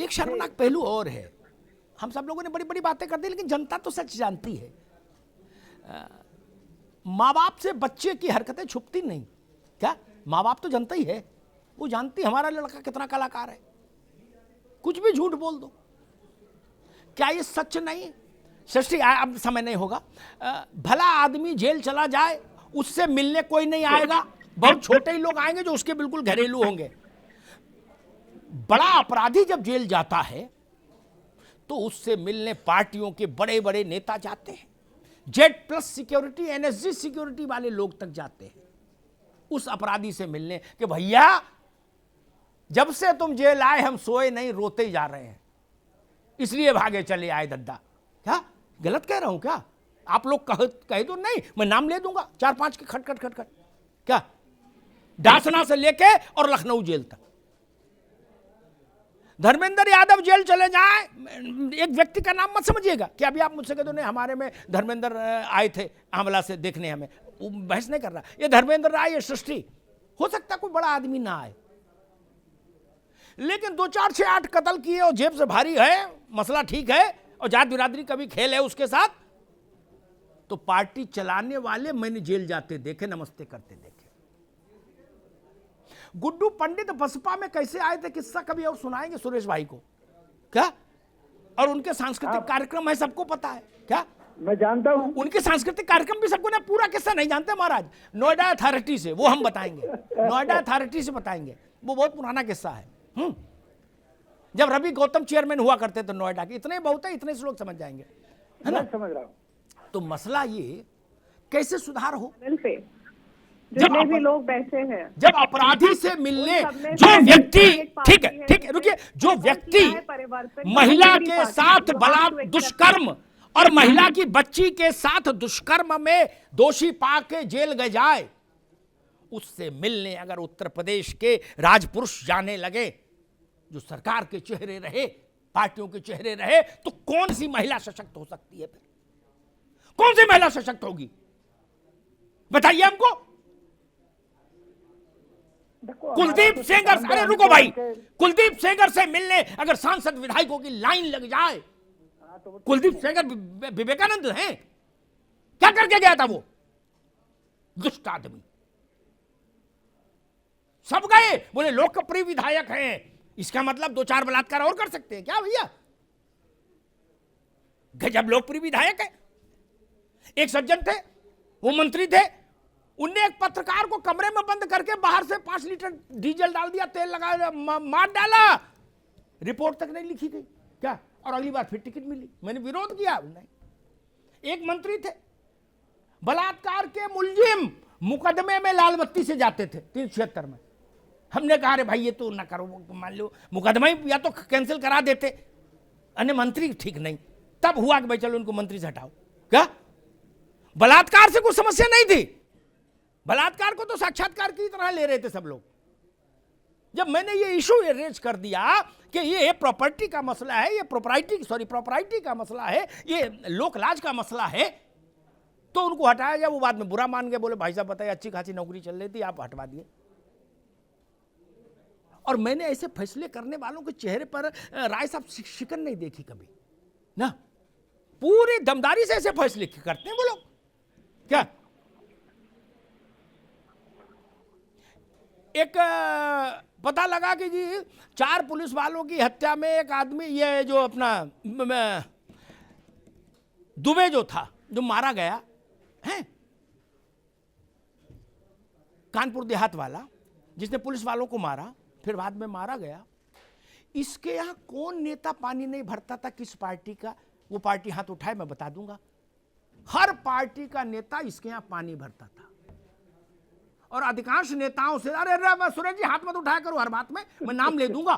एक शर्मनाक पहलू और है, हम सब लोगों ने बड़ी बड़ी बातें कर दी, लेकिन जनता तो सच जानती है। माँ बाप से बच्चे की हरकतें छुपती नहीं। क्या माँ बाप तो जानता ही है, वो जानती हमारा लड़का कितना कलाकार है, कुछ भी झूठ बोल दो। क्या ये सच नहीं? सृष्टि, अब समय नहीं होगा। भला आदमी जेल चला जाए, उससे मिलने कोई नहीं आएगा, बहुत छोटे ही लोग आएंगे जो उसके बिल्कुल घरेलू होंगे। बड़ा अपराधी जब जेल जाता है तो उससे मिलने पार्टियों के बड़े बड़े नेता जाते हैं, Z plus security, NSG security वाले लोग तक जाते हैं उस अपराधी से मिलने कि भैया जब से तुम जेल आए हम सोए नहीं, रोते ही जा रहे हैं, इसलिए भागे चले आए दद्दा। क्या गलत कह रहा हूं क्या? आप लोग कहे तो नहीं, मैं नाम ले दूंगा 4-5 के, खटखट खटखट। क्या डासना से लेके और लखनऊ जेल तक। धर्मेंद्र यादव जेल चले जाए, एक व्यक्ति का नाम मत समझिएगा कि अभी आप मुझसे कह दो नहीं हमारे में धर्मेंद्र आए थे आंवला से देखने, हमें बहस नहीं कर रहा। ये धर्मेंद्र राय, ये सृष्टि, हो सकता कोई बड़ा आदमी ना आए, लेकिन 2-4-6-8 कत्ल किए और जेब से भारी है, मसला ठीक है, और जात बिरादरी का भी खेल है उसके साथ, तो पार्टी चलाने वाले मैंने जेल जाते देखे, नमस्ते करते देखे। गुड्डू पंडित बसपा में कैसे आए थे, किस्सा कभी और सुनाएंगे सुरेश भाई को क्या? और उनके सांस्कृतिक कार्यक्रम है, सबको पता है क्या? मैं जानता हूं उनके सांस्कृतिक कार्यक्रम भी सबको, ने पूरा किस्सा नहीं जानते महाराज। नोएडा अथॉरिटी से, वो हम बताएंगे, नोएडा अथॉरिटी से बताएंगे, वो बहुत पुराना किस्सा है। जब रवि गौतम चेयरमैन हुआ करते थे नोएडा के, इतने बहुत है, इतने से लोग समझ जाएंगे, है ना? समझ रहा हूं। तो मसला ये कैसे सुधार हो? जितने भी लोग बैठे हैं, जब अपराधी से मिलने जो व्यक्ति, ठीक है रुकिए, जो व्यक्ति महिला के साथ बलात्कार, दुष्कर्म और महिला की बच्ची के साथ दुष्कर्म में दोषी पाके जेल गए जाए, उससे मिलने अगर उत्तर प्रदेश के राजपुरुष जाने लगे, जो सरकार के चेहरे रहे, पार्टियों के चेहरे रहे, तो कौन सी महिला सशक्त हो सकती है? फिर कौन सी महिला सशक्त होगी बताइए हमको? कुलदीप सेंगर, अरे रुको भाई, कुलदीप सेंगर से मिलने अगर सांसद विधायकों की लाइन लग जाए, कुलदीप सेंगर विवेकानंद हैं, क्या करके गया था वो? दुष्ट आदमी। सब गए, बोले लोकप्रिय विधायक हैं, इसका मतलब 2-4 बलात्कार और कर सकते हैं क्या भैया? गजब लोकप्रिय विधायक है। एक सज्जन थे, वो मंत्री थे, उनने एक पत्रकार को कमरे में बंद करके बाहर से 5 लीटर डीजल डाल दिया, तेल लगा, मार डाला, रिपोर्ट तक नहीं लिखी गई क्या? और अगली बार फिर टिकट मिली, मैंने विरोध किया, नहीं। एक मंत्री थे, बलात्कार के मुलजिम मुकदमे में लाल बत्ती से जाते थे 376 में, हमने कहा अरे भाई ये तो ना करो, मान लो मुकदमा ही या तो कैंसिल करा देते, अन्य मंत्री ठीक नहीं, तब हुआ कि भाई चलो उनको मंत्री से हटाओ। क्या बलात्कार से कोई समस्या नहीं थी, बलात्कार को तो साक्षात्कार की तरह ले रहे थे सब लोग। जब मैंने ये इशू रेज कर दिया कि ये प्रॉपर्टी का मसला है, ये प्रॉपर्टी का मसला है, ये लोकलाज का मसला है, तो उनको हटाया गया। वो बाद में बुरा मान गए, बोले भाई साहब बताइए अच्छी खासी नौकरी चल रही थी, आप हटवा दिए। और मैंने ऐसे फैसले करने वालों के चेहरे पर राय साहब शिकन नहीं देखी कभी ना, पूरी दमदारी से ऐसे फैसले करते हैं वो लोग। क्या एक पता लगा कि जी 4 पुलिस वालों की हत्या में एक आदमी, ये जो अपना दुबे जो था, जो मारा गया है, कानपुर देहात वाला, जिसने पुलिस वालों को मारा फिर बाद में मारा गया, इसके यहां कौन नेता पानी नहीं भरता था, किस पार्टी का? वो पार्टी हाथ उठाए मैं बता दूंगा, हर पार्टी का नेता इसके यहां पानी भरता था। और अधिकांश नेताओं से, अरे सुरेश जी हाथ मत उठाया करो हर बात में, मैं नाम ले दूंगा,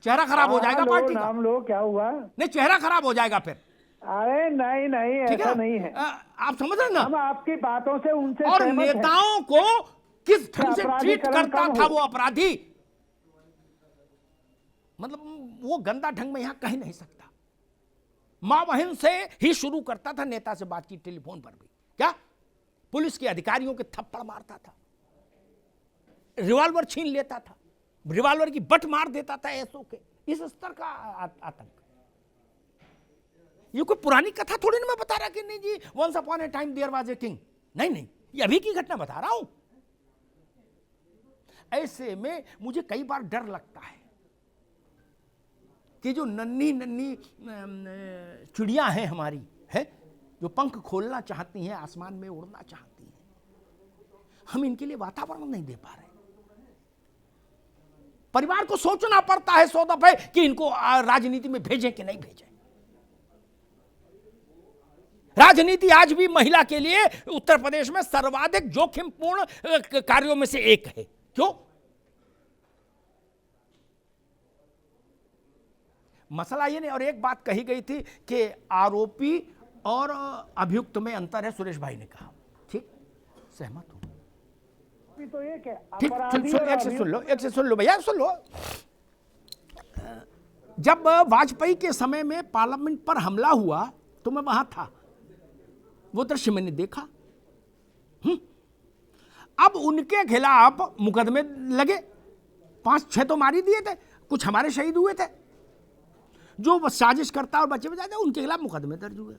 चेहरा खराब हो जाएगा पार्टी का। नाम लो, क्या हुआ? नहीं, चेहरा खराब हो जाएगा फिर। अरे नहीं ऐसा नहीं है, आप समझ रहे ना? हम आपकी बातों से उनसे और नेताओं को किस ढंग से ट्रीट करता था वो अपराधी, मतलब वो गंदा ढंग में यहां कह नहीं सकता। मां बहन से ही शुरू करता था नेता से बातचीत, टेलीफोन पर भी। क्या पुलिस के अधिकारियों के थप्पड़ मारता था, रिवॉल्वर छीन लेता था, रिवॉल्वर की बट मार देता था ऐसो के, इस स्तर का आतंक। ये कोई पुरानी कथा थोड़ी ना मैं बता रहा कि नहीं जी once upon a time there was a king, नहीं नहीं, ये अभी की घटना बता रहा हूं। ऐसे में मुझे कई बार डर लगता है कि जो नन्ही नन्ही चिड़िया हैं हमारी, है जो पंख खोलना चाहती हैं, आसमान में उड़ना चाहती हैं, हम इनके लिए वातावरण नहीं दे पा रहे। परिवार को सोचना पड़ता है 100 दफे कि इनको राजनीति में भेजें कि नहीं भेजें। राजनीति आज भी महिला के लिए उत्तर प्रदेश में सर्वाधिक जोखिमपूर्ण कार्यों में से एक है। क्यों? मसला ये नहीं। और एक बात कही गई थी कि आरोपी और अभियुक्त में अंतर है, सुरेश भाई ने कहा, ठीक, सहमत हूं। तो एक है ठीक, एक से सुन लो भैया, सुन लो। जब वाजपेयी के समय में पार्लियामेंट पर हमला हुआ तो मैं वहां था, वो दृश्य मैंने देखा। अब उनके खिलाफ मुकदमे लगे, 5-6 तो मार ही दिए थे, कुछ हमारे शहीद हुए थे। जो साजिश करता और बच्चे बचाते उनके खिलाफ मुकदमे दर्ज हुए,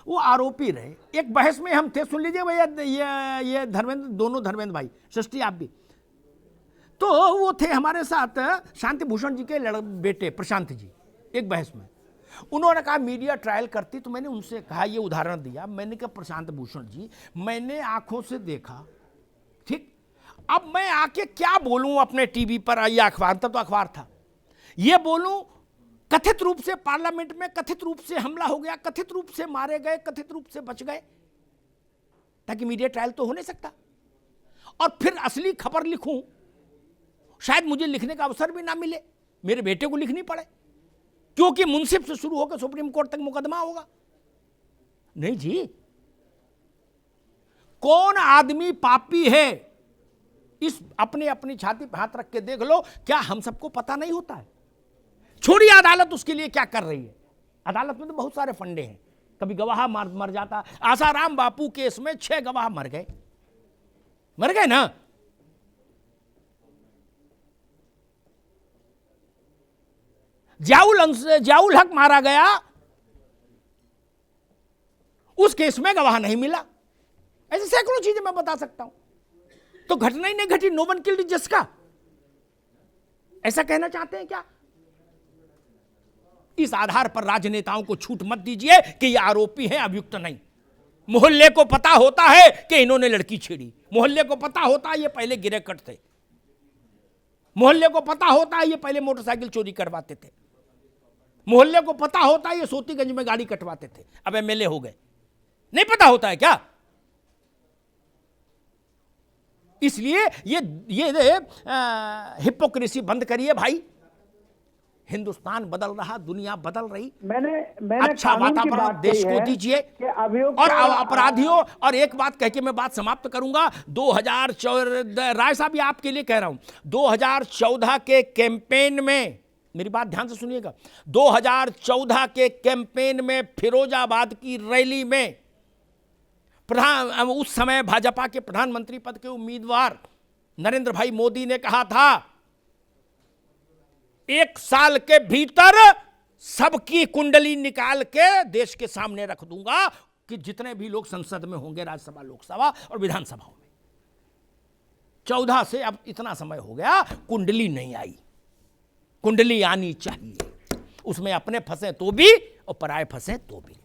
वो आरोपी रहे। एक बहस में हम थे, सुन लीजिए भैया, ये धर्मेंद्र, दोनों धर्मेंद्र भाई, सृष्टि आप भी, तो वो थे हमारे साथ शांति भूषण जी के बेटे प्रशांत जी। एक बहस में उन्होंने कहा मीडिया ट्रायल करती, तो मैंने उनसे कहा, ये उदाहरण दिया, मैंने कहा प्रशांत भूषण जी मैंने आंखों से देखा, ठीक, अब मैं आके क्या बोलूं अपने टीवी पर या अखबार, तब तो अखबार था, ये बोलूं कथित रूप से पार्लियामेंट में कथित रूप से हमला हो गया, कथित रूप से मारे गए, कथित रूप से बच गए, ताकि मीडिया ट्रायल तो हो नहीं सकता। और फिर असली खबर लिखूं, शायद मुझे लिखने का अवसर भी ना मिले, मेरे बेटे को लिखनी पड़े, क्योंकि मुंसिफ से शुरू होकर सुप्रीम कोर्ट तक मुकदमा होगा। नहीं जी, कौन आदमी पापी है, इस अपनी छाती पर हाथ रख के देख लो, क्या हम सबको पता नहीं होता है? छोड़िए अदालत उसके लिए क्या कर रही है, अदालत में तो बहुत सारे फंडे हैं, कभी गवाह मर जाता। आसाराम बापू केस में 6 गवाह मर गए ना। जियाउल हक मारा गया, उस केस में गवाह नहीं मिला। ऐसे सैकड़ों चीजें मैं बता सकता हूं। तो घटना ही नहीं घटी, नो वन किल्ड जिसका, ऐसा कहना चाहते हैं क्या? इस आधार पर राजनेताओं को छूट मत दीजिए कि ये आरोपी है, अभियुक्त नहीं। मोहल्ले को पता होता है कि इन्होंने लड़की छेड़ी, मोहल्ले को पता होता है ये पहले गिरे कट थे, मोहल्ले को पता होता है ये पहले मोटरसाइकिल चोरी करवाते थे, मोहल्ले को पता होता है ये सोतीगंज में गाड़ी कटवाते थे, अब एमएलए हो गए। नहीं पता होता है क्या? इसलिए ये हिपोक्रेसी बंद करिए भाई। हिंदुस्तान बदल रहा, दुनिया बदल रही, मैंने अच्छा वातावरण देश को दीजिए। और अपराधियों, और एक बात कह के मैं बात समाप्त करूंगा, 2014, राय साहब ये आपके लिए कह रहा हूं, 2014 के कैंपेन में, मेरी बात ध्यान से सुनिएगा, 2014 के कैंपेन में फिरोजाबाद की रैली में उस समय भाजपा के प्रधानमंत्री पद के उम्मीदवार नरेंद्र भाई मोदी ने कहा था, 1 साल के भीतर सबकी कुंडली निकाल के देश के सामने रख दूंगा कि जितने भी लोग संसद में होंगे, राज्यसभा, लोकसभा और विधानसभाओं में। 14 से अब इतना समय हो गया, कुंडली नहीं आई। कुंडली आनी चाहिए, उसमें अपने फंसे तो भी और पराये फंसे तो भी।